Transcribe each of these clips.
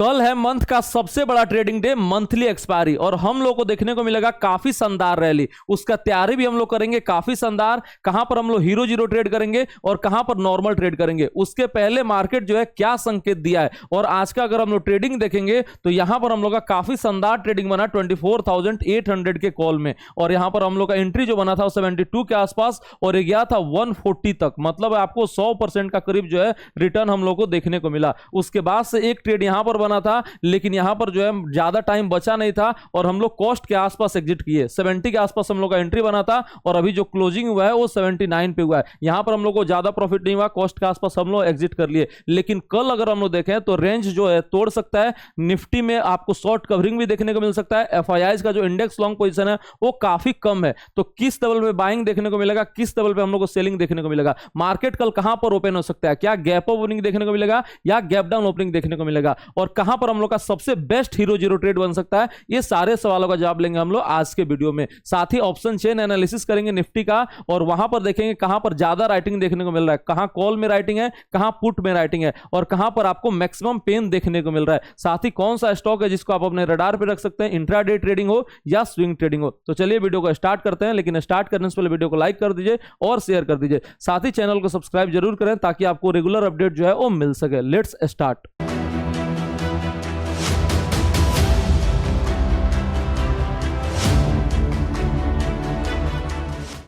कल है मंथ का सबसे बड़ा ट्रेडिंग डे, मंथली एक्सपायरी, और हम लोग को देखने को मिलेगा काफी शानदार रैली। उसका तैयारी भी हम लोग करेंगे काफी शानदार। कहां पर हम लोग हीरो जीरो ट्रेड करेंगे और कहां पर नॉर्मल ट्रेड करेंगे, उसके पहले मार्केट जो है क्या संकेत दिया है। और आज का अगर हम लोग ट्रेडिंग देखेंगे तो यहां पर हम लोग का काफी शानदार ट्रेडिंग बना 24,800 के कॉल में, और यहां पर हम लोग का एंट्री जो बना था 72 के आसपास और गया था 140 तक। मतलब आपको 100% का करीब जो है रिटर्न हम लोग को देखने को मिला। उसके बाद से एक ट्रेड यहां पर बना था, लेकिन यहां पर जो है ज्यादा टाइम बचा नहीं था और हम लोग कॉस्ट के आसपास एग्जिट किए। 70 के आसपास हम लोग का एंट्री बना था और अभी जो क्लोजिंग हुआ है वो 79 पे हुआ है। यहां पर हम लोग को ज्यादा प्रॉफिट नहीं हुआ, कॉस्ट के आसपास हम लोग एग्जिट कर लिए। लेकिन कल अगर हम लोग देखें तो रेंज जो है तोड़ सकता है। निफ्टी में आपको शॉर्ट कवरिंग भी देखने को मिल सकता है। एफआईआई का जो इंडेक्स लॉन्ग पोजीशन है वो काफी कम है। तो किस लेवल पे बाइंग देखने को मिलेगा, किस लेवल पे हम लोग को सेलिंग देखने को मिलेगा, मार्केट कल कहां पर ओपन हो सकता है, क्या गैप अप ओपनिंग देखने को मिलेगा या गैप डाउन ओपनिंग देखने को मिलेगा, और कहां पर हम लोग का सबसे बेस्ट हीरो जीरो ट्रेड बन सकता है, ये सारे सवालों का जवाब लेंगे हम लोग आज के वीडियो में। साथ ही ऑप्शन चेन एनालिसिस करेंगे निफ्टी का, और वहां पर देखेंगे कहां पर ज्यादा राइटिंग देखने को मिल रहा है, कहां कॉल में राइटिंग है, कहां पुट में राइटिंग है, और कहां पर आपको मैक्सिमम पेन देखने को मिल रहा है। साथ ही कौन सा स्टॉक है जिसको आप अपने रडार पे रख सकते हैं, इंट्राडे ट्रेडिंग हो या स्विंग ट्रेडिंग हो। तो चलिए वीडियो को स्टार्ट करते हैं, लेकिन स्टार्ट करने से पहले वीडियो को लाइक कर दीजिए और शेयर कर दीजिए। साथ ही चैनल को सब्सक्राइब जरूर करें ताकि आपको रेगुलर अपडेट जो है वो मिल सके। Let's start.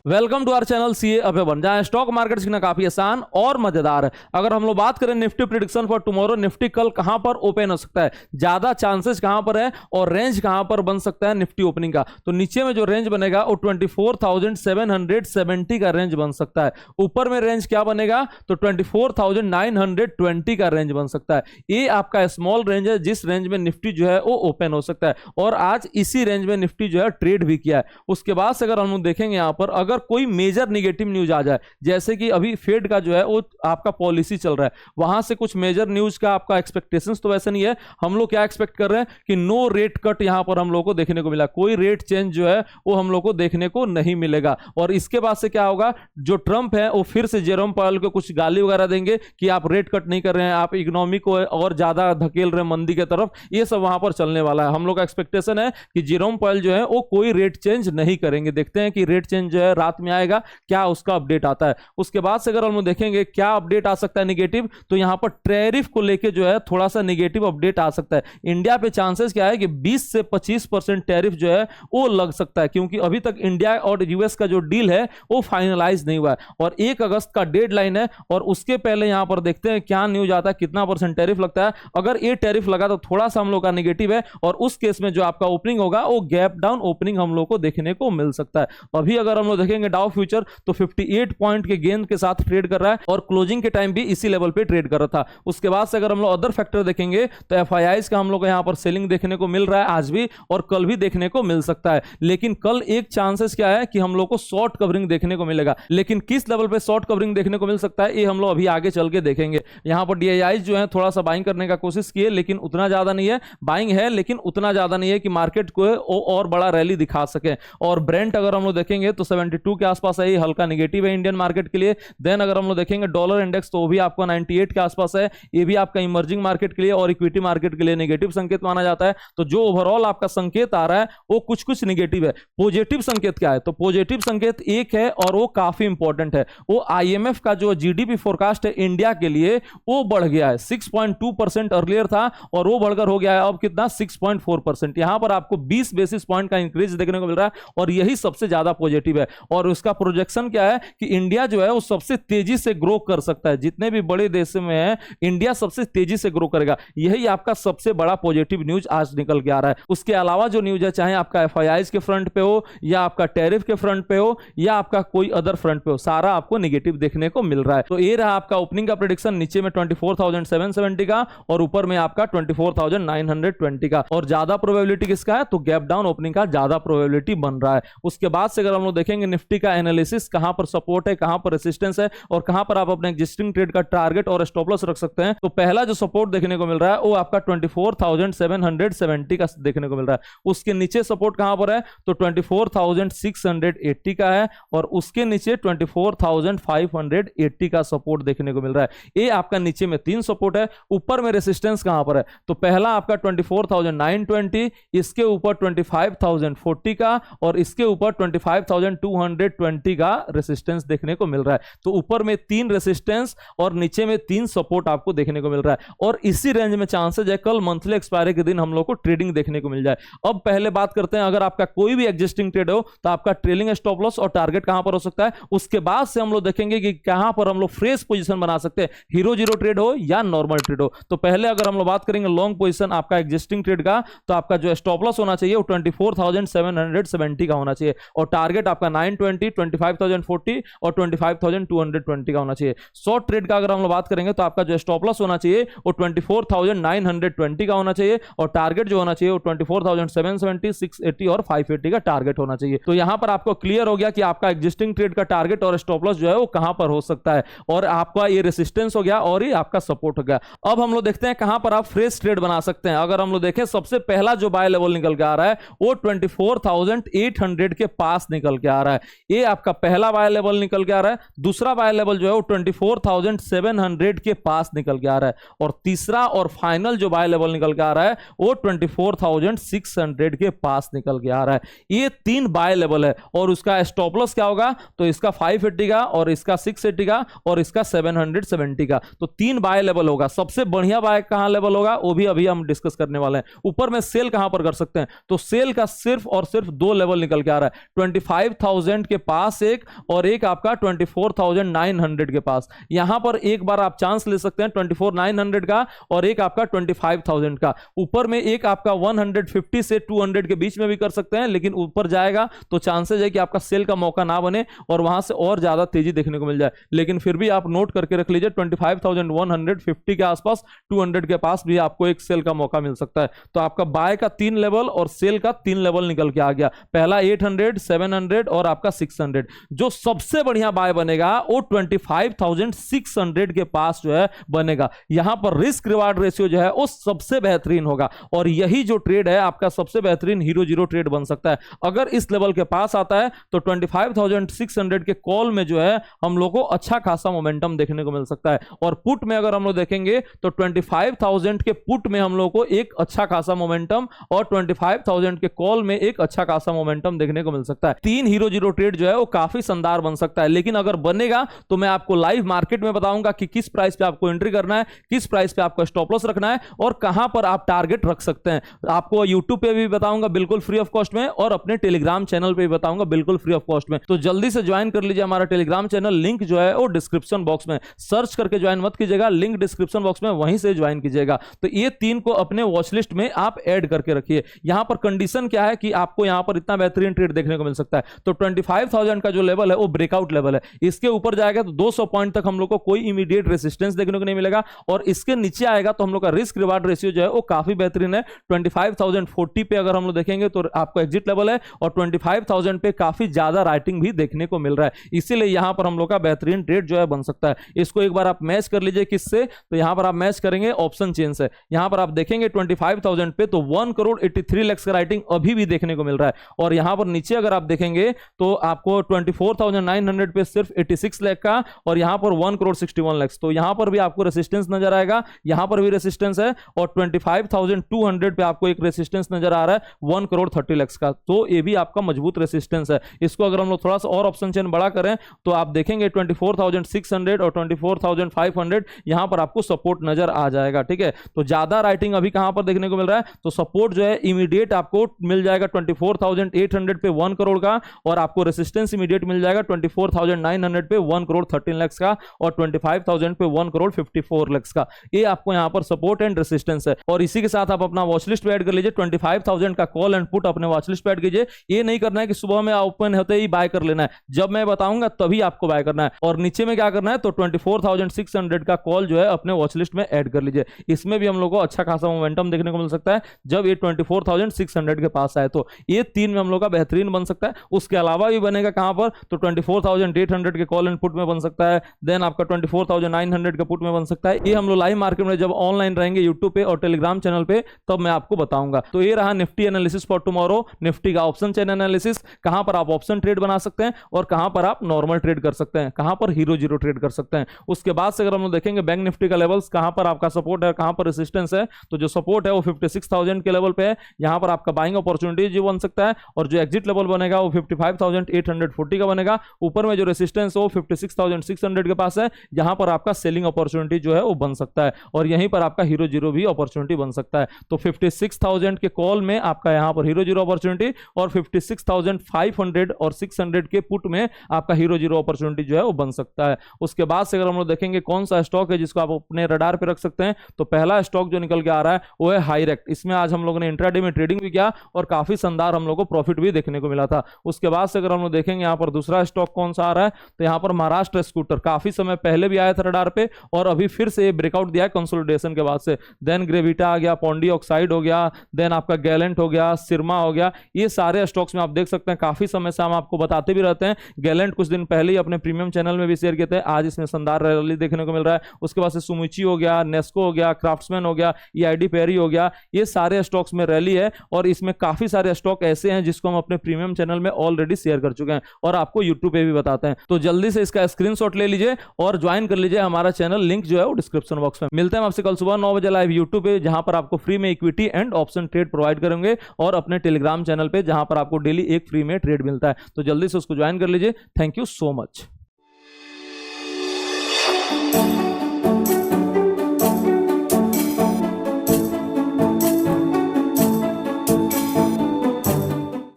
Welcome to our channel CA Abhay one, जहां स्टॉक मार्केट सीखना काफी आसान और मजेदार है। अगर हम लोग बात करें Nifty prediction for tomorrow, Nifty कल कहां पर ओपन हो सकता है, ज्यादा चांसेस कहां पर है और रेंज कहां पर बन सकता है निफ्टी ओपनिंग का। तो नीचे में जो रेंज बनेगा वो 24,770 का रेंज बन सकता है। ऊपर में रेंज क्या बनेगा तो 24,920 का रेंज बन सकता है। ये आपका स्मॉल रेंज है जिस रेंज में निफ्टी जो है वो ओपन हो सकता है, और आज इसी रेंज में निफ्टी जो है ट्रेड भी किया है। उसके बाद से अगर हम देखेंगे यहां पर अगर कोई मेजर नेगेटिव न्यूज आ जाए, जैसे कि अभी फेड का जो है वो आपका पॉलिसी चल रहा है, वहां से कुछ मेजर न्यूज का आपका एक्सपेक्टेशंस तो वैसे नहीं है। हम लोग क्या एक्सपेक्ट कर रहे हैं कि नो रेट कट यहां पर हम लोग को देखने को मिला, कोई रेट चेंज जो है वो हम लोग को देखने को नहीं मिलेगा। और इसके बाद से क्या होगा, जो ट्रंप है वो फिर से जेरोम पावेल को कुछ गाली वगैरह देंगे कि आप रेट कट नहीं कर रहे हैं, आप इकोनॉमी को और ज्यादा धकेल रहे हैं मंदी की तरफ। ये सब वहां पर चलने वाला है। हम लोग का एक्सपेक्टेशन है कि जेरोम पावेल जो है वो कोई रेट चेंज नहीं करेंगे। देखते हैं कि रेट चेंज जो है रात में आएगा, क्या उसका अपडेट आता है। उसके बाद से अगर हम देखेंगे क्या अपडेट आ सकता है नेगेटिव, तो यहां पर टैरिफ को लेके जो है थोड़ा सा नेगेटिव अपडेट आ सकता है। इंडिया पे चांसेस क्या है कि 20 से 25% टैरिफ जो है वो लग सकता है, क्योंकि अभी तक इंडिया और यूएस का जो डील है वो फाइनलाइज नहीं हुआ है और 1 अगस्त का डेडलाइन है। और उसके पहले यहां पर देखते हैं क्या न्यूज आता है, कितना % टैरिफ लगता है। अगर ये टैरिफ लगा तो थोड़ा सा हम लोग का नेगेटिव है, और उस केस में जो आपका ओपनिंग होगा वो गैप डाउन ओपनिंग हम लोग को देखने को मिल सकता है। अभी अगर हम लोग देखेंगे डाउ फ्यूचर तो 58 पॉइंट के गेन के साथ ट्रेड कर रहा है और क्लोजिंग के टाइम भी इसी लेवल पे ट्रेड कर रहा था। उसके बाद से अगर हम लोग अदर फैक्टर देखेंगे तो एफआईआईज का हम लोग को यहां पर सेलिंग देखने को मिल रहा है आज भी, और कल भी देखने को मिल सकता है। लेकिन कल एक चांसेस क्या है कि हम लोग को शॉर्ट कवरिंग देखने को मिलेगा, लेकिन किस लेवल पे शॉर्ट कवरिंग देखने को मिल सकता है ये हम लोग अभी आगे चल के देखेंगे। यहां पर डीआईआई जो है थोड़ा सा बाइंग करने का कोशिश किए, लेकिन उतना ज्यादा नहीं है। बाइंग है लेकिन उतना ज्यादा नहीं है कि मार्केट को और बड़ा रैली दिखा सके। और ब्रेंट अगर हम लोग देखेंगे तो 72 के आसपास है, हल्का नेगेटिव है इंडियन मार्केट के लिए। देन अगर हम लोग देखेंगे डॉलर इंडेक्स तो वो भी आपका 98 के आसपास है, ये भी आपका इमर्जिंग मार्केट के लिए और इक्विटी मार्केट के लिए नेगेटिव संकेत माना जाता है। तो जो ओवरऑल आपका संकेत आ रहा है वो कुछ कुछ नेगेटिव है। पॉजिटिव संकेत क्या है, तो पॉजिटिव संकेत एक है और वो काफी इंपॉर्टेंट है। वो आईएमएफ का जो जीडीपी फोरकास्ट है इंडिया के लिए वो बढ़ गया है। 6.2% अर्लियर था और वो बढ़कर हो गया है अब कितना 6.4%। यहां पर आपको 20 बेसिस पॉइंट का इंक्रीज देखने को मिल रहा है और यही सबसे ज्यादा पॉजिटिव है। और उसका प्रोजेक्शन क्या है कि इंडिया जो है वो सबसे तेजी से ग्रो कर सकता है। जितने भी बड़े देशों में है इंडिया सबसे तेजी से ग्रो करेगा। यही आपका सबसे बड़ा पॉजिटिव न्यूज आज निकल के आ रहा है। उसके अलावा जो न्यूज है, चाहे आपका एफआईआई के फ्रंट पे हो या आपका टैरिफ के फ्रंट पे हो या आपका कोई अदर फ्रंट पे हो, सारा आपको नेगेटिव देखने को मिल रहा है। तो ये रहा आपका ओपनिंग का प्रेडिक्शन, नीचे में 24,770 का और ऊपर में आपका 24,920 का। और ज्यादा प्रोबेबिलिटी किसका है, तो गैप डाउन ओपनिंग का ज्यादा प्रोबेबिलिटी बन रहा है। उसके बाद से अगर हम लोग देखेंगे निफ्टी का एनालिसिस, कहां पर सपोर्ट है, कहां पर रेसिस्टेंस है और कहां पर आप अपने एग्जिस्टिंग ट्रेड का टारगेट और स्टॉप लॉस रख सकते हैं। तो पहला जो सपोर्ट देखने को मिल रहा है वो आपका 24,770 का देखने को मिल रहा है। उसके नीचे सपोर्ट कहां पर है तो 24,680 का है और उसके नीचे 24,580 का सपोर्ट देखने को मिल रहा है। ये आपका नीचे में 3 सपोर्ट है। ऊपर में रेसिस्टेंस कहां पर है तो पहला आपका 24,920, इसके ऊपर 25,040 का और इसके ऊपर 25,220 का रेसिस्टेंस देखने को मिल रहा है। तो ऊपर में 3 रेसिस्टेंस और नीचे में 3 सपोर्ट आपको देखने को मिल रहा है और इसी रेंज में चांसेस है कल मंथली एक्सपायरी के दिन हम लोग को ट्रेडिंग देखने को मिल जाए। अब पहले बात करते हैं, अगर आपका कोई भी एग्जिस्टिंग ट्रेड हो तो आपका ट्रेलिंग स्टॉप लॉस और टारगेट कहां पर हो सकता है। उसके बाद से हम लोग देखेंगे कि कहां पर हम लोग फ्रेश पोजीशन बना सकते हैं, हीरो जीरो ट्रेड हो या नॉर्मल ट्रेड हो। तो पहले अगर हम लोग बात करेंगे लॉन्ग पोजीशन आपका एग्जिस्टिंग ट्रेड का, तो आपका जो स्टॉप लॉस होना चाहिए वो 24,770 का होना चाहिए और टारगेट आपका 920, 25,040 और 25,220 का होना चाहिए। शॉर्ट ट्रेड का अगर हम लोग बात करेंगे तो आपका जो स्टॉप लॉस होना चाहिए वो 24,920 का होना चाहिए और टारगेट जो होना चाहिए वो 24,770, 680 और 580 का टारगेट होना चाहिए। तो यहां पर आपको क्लियर हो गया कि आपका एग्जिस्टिंग ट्रेड का टारगेट और स्टॉप लॉस जो है वो कहां पर हो सकता है और आपका ये रेसिस्टेंस हो गया और ये आपका सपोर्ट हो गया। अब हम लोग देखते हैं कहां पर आप फ्रेश ट्रेड बना सकते हैं। अगर हम लोग देखें सबसे पहला जो बाय लेवल निकल के आ रहा है वो 24,800 के पास निकल के आ रहा है। ये आपका पहला बाय लेवल निकल के आ रहा है। दूसरा बाय लेवल जो है वो 24,700 के पास निकल के आ रहा है और तीसरा और फाइनल जो बाय लेवल निकल के आ रहा है वो 24,600 के पास निकल के आ रहा है। ये 3 बाय लेवल है और उसका स्टॉप लॉस क्या होगा तो इसका 580 का और इसका 680 का और इसका 770 का। तो 3 बाय लेवल होगा। सबसे बढ़िया बाय कहां लेवल होगा वो भी अभी हम डिस्कस करने वाले हैं। ऊपर में सेल कहां पर कर सकते हैं तो सेल का सिर्फ और सिर्फ 2 लेवल निकल के आ रहा है, 25,000 के पास एक और एक आपका 24,900 के पास। यहां पर एक बार आप चांस ले सकते हैं 24,900 का और एक आपका 25,000 का। ऊपर में एक आपका 150 से 200 के बीच में भी कर सकते हैं, लेकिन ऊपर जाएगा तो चांसेस है कि आपका सेल का मौका ना बने और वहां से और ज्यादा तेजी देखने को मिल जाए। लेकिन फिर भी आप नोट करके रख लीजिए 25,150 के आसपास 200 के पास भी आपको एक सेल का मौका मिल सकता है। तो आपका बाय का 3 लेवल और सेल का 3 लेवल निकल के आ गया। पहला 800, 700 और आपका 600। जो सबसे बढ़िया बाय बनेगा वो 25,600 के पास जो है बनेगा। यहां पर रिस्क रिवार्ड रेशियो जो है वो सबसे बेहतरीन होगा और यही जो ट्रेड है आपका सबसे बेहतरीन हीरो जीरो ट्रेड बन सकता है। अगर इस लेवल के पास आता है तो 25,600 के कॉल में जो है हम लोग को अच्छा खासा मोमेंटम देखने को मिल सकता है और पुट में अगर हम लोग देखेंगे तो 25,000 के पुट में हम लोग को एक अच्छा खासा मोमेंटम और 25,000 के कॉल में एक अच्छा खासा मोमेंटम देखने को मिल सकता है। 3 हीरो जीरो ट्रेड जो है वो काफी शानदार बन सकता है। लेकिन अगर बनेगा तो मैं आपको लाइव मार्केट में बताऊंगा कि किस प्राइस पे आपको एंट्री करना है, किस प्राइस पे आपको स्टॉप लॉस रखना है और कहां पर आप टारगेट रख सकते हैं। आपको यूट्यूब पे भी बताऊंगा बिल्कुल फ्री ऑफ कॉस्ट में और अपने टेलीग्राम चैनल पे भी बताऊंगा बिल्कुल फ्री ऑफ कॉस्ट में। तो जल्दी से ज्वाइन कर लीजिए हमारा टेलीग्राम चैनल। लिंक जो है वो डिस्क्रिप्शन बॉक्स में, सर्च करके ज्वाइन मत कीजिएगा, लिंक डिस्क्रिप्शन बॉक्स में वहीं से ज्वाइन कीजिएगा। तो ये 3 को अपने वॉच लिस्ट में आप ऐड करके रखिए। यहां पर कंडीशन क्या है कि आपको यहां पर इतना बेहतरीन ट्रेड देखने को मिल सकता है। तो 25,000 का जो लेवल है वो ब्रेकआउट लेवल है। इसके ऊपर जाएगा तो 200 पॉइंट तक हम लोग को कोई इमीडिएट रेसिस्टेंस देखने को नहीं मिलेगा और इसके नीचे आएगा तो हम लोग का रिस्क रिवार्ड रेशियो जो है वो काफी बेहतरीन है। 25,040 पे अगर हम लोग देखेंगे तो आपको एग्जिट लेवल है और 25,000 पे काफी ज्यादा राइटिंग भी देखने को मिल रहा है। इसीलिए यहां पर हम लोग का बेहतरीन ट्रेड जो है बन सकता है। इसको एक बार आप मैच कर लीजिए किससे, तो यहां पर आप मैच करेंगे ऑप्शन चेन से। यहां पर आप देखेंगे 25,000 पे तो 1,83 लाख का राइटिंग अभी भी देखने को मिल रहा है और यहां पर नीचे अगर आप देखेंगे तो आपको 24,900 पे सिर्फ 86 लाख का और यहां पर 1,61 लाख। तो यहां पर भी आपको रेसिस्टेंस नजर आएगा, यहां पर भी रेसिस्टेंस है और 25,200 पे आपको एक रेसिस्टेंस नजर आ रहा है 1,30 लाख का। तो ये भी आपका मजबूत रेसिस्टेंस है। इसको अगर हम लोग थोड़ा सा और ऑप्शन चेन बड़ा करें तो आप देखेंगे 24,600 और 24,500 यहां पर आपको सपोर्ट नजर आ जाएगा। ठीक है, तो ज्यादा राइटिंग अभी कहां पर देखने को मिल रहा है तो सपोर्ट जो है इमीडिएट आपको मिल जाएगा 24,800 पे 1 करोड़ का और आपको रेसिस्टेंस इमीडिएट मिल जाएगा 24,900 पे 1,13 लाख का और 25,000 पे 1,54 लाख का। ये आपको यहां पर सपोर्ट एंड रेसिस्टेंस है और इसी के साथ आप अपना वॉच लिस्ट पे ऐड कर लीजिए। 25,000 का कॉल एंड पुट अपने वॉच लिस्ट पे ऐड कीजिए। ये नहीं करना है कि सुबह में ओपन होते ही बाय कर लेना है, जब मैं बताऊंगा तभी आपको बाय करना है। और नीचे में क्या करना है तो 24,600 का कॉल जो है अपने वॉच लिस्ट में ऐड कर लीजिए। इसमें भी हम लोग को अच्छा खासा मोमेंटम देखने को मिल सकता है जब ये 24,600 के पास आए। तो ये 3 में हम लोग का बेहतरीन बन सकता है। उसके अलावा अलावा भी बनेगा कहां पर, तो 24,800 के कॉल एंड पुट में बन सकता है, देन आपका 24,900 का पुट में बन सकता है। ये हम लोग लाइव मार्केट में जब ऑनलाइन रहेंगे यूट्यूब पे और टेलीग्राम चैनल पे तब मैं आपको बताऊंगा। तो ये रहा Nifty analysis for tomorrow, Nifty का ऑप्शन चेन एनालिसिस, कहां पर आप ऑप्शन ट्रेड बना सकते हैं और कहां पर आप नॉर्मल ट्रेड कर सकते हैं, कहां पर हीरो जीरो ट्रेड कर सकते हैं। उसके बाद से अगर हम लोग देखेंगे बैंक निफ्टी का लेवल्स, कहां पर आपका सपोर्ट है, कहां पर रेजिस्टेंस है, तो जो सपोर्ट है वो 56,000 के लेवल पे है, यहां पर आपका बाइंग अपॉर्चुनिटी जो बन सकता है, और जो एग्जिट लेवल बनेगा वो 55,840 का बनेगा। ऊपर में जो रेजिस्टेंस है वो 56,600 के पास है, यहां पर आपका सेलिंग अपॉर्चुनिटी जो है वो बन सकता है, और यहीं पर आपका हीरो जीरो भी अपॉर्चुनिटी बन सकता है। तो 56,000 के कॉल में आपका यहां पर हीरो जीरो अपॉर्चुनिटी, और 56,500 और 600 के पुट में आपका हीरो जीरो अपॉर्चुनिटी जो है वो बन सकता है। उसके बाद से अगर हम लोग देखेंगे कौन सा स्टॉक है जिसको आप अपने रडार पे रख सकते हैं, तो पहला स्टॉक जो निकल के आ रहा है वो है हाईरेक्ट। इसमें आज हम लोगों ने इंट्राडे में ट्रेडिंग भी किया और काफी शानदार हम लोग को प्रॉफिट भी देखने को मिला था। उसके बाद से अगर हम लोग देखेंगे यहाँ पर दूसरा स्टॉक कौन सा आ रहा है, तो यहाँ पर महाराष्ट्र स्कूटर काफी समय पहले भी आया था रडार पे और अभी फिर से ब्रेकआउट दिया है कंसोलिडेशन के बाद से। देन ग्रेविटा आ गया, पॉन्डी ऑक्साइड हो गया, देन आपका गैलेंट हो गया, सिरमा हो गया, ये सारे स्टॉक्स में आप देख सकते हैं काफी समय से हम आपको बताते भी रहते हैं। गैलेंट कुछ दिन पहले ही अपने प्रीमियम चैनल में भी शेयर किए थे, आज इसमें शानदार रैली देखने को मिल रहा है। उसके बाद से सुमिची हो गया, नेस्को हो गया, क्राफ्ट्समैन हो गया, ईआईडी पेरी हो गया, ये सारे स्टॉक्स में रैली है और इसमें काफी सारे स्टॉक ऐसे हैं जिसको हम अपने प्रीमियम चैनल में ऑलरेडी शेयर कर चुके हैं और आपको यूट्यूब पे भी बताते हैं। तो जल्दी से इसका स्क्रीनशॉट ले लीजिए और ज्वाइन कर लीजिए हमारा चैनल, लिंक जो है वो डिस्क्रिप्शन बॉक्स में। मिलते हैं आपसे कल सुबह 9 बजे लाइव यूट्यूब पे, जहां पर आपको फ्री में equity and option trade provide करेंगे, और अपने टेलीग्राम चैनल पे जहां पर आपको डेली एक फ्री में ट्रेड मिलता है। तो जल्दी से उसको ज्वाइन कर लीजिए। Thank you so much.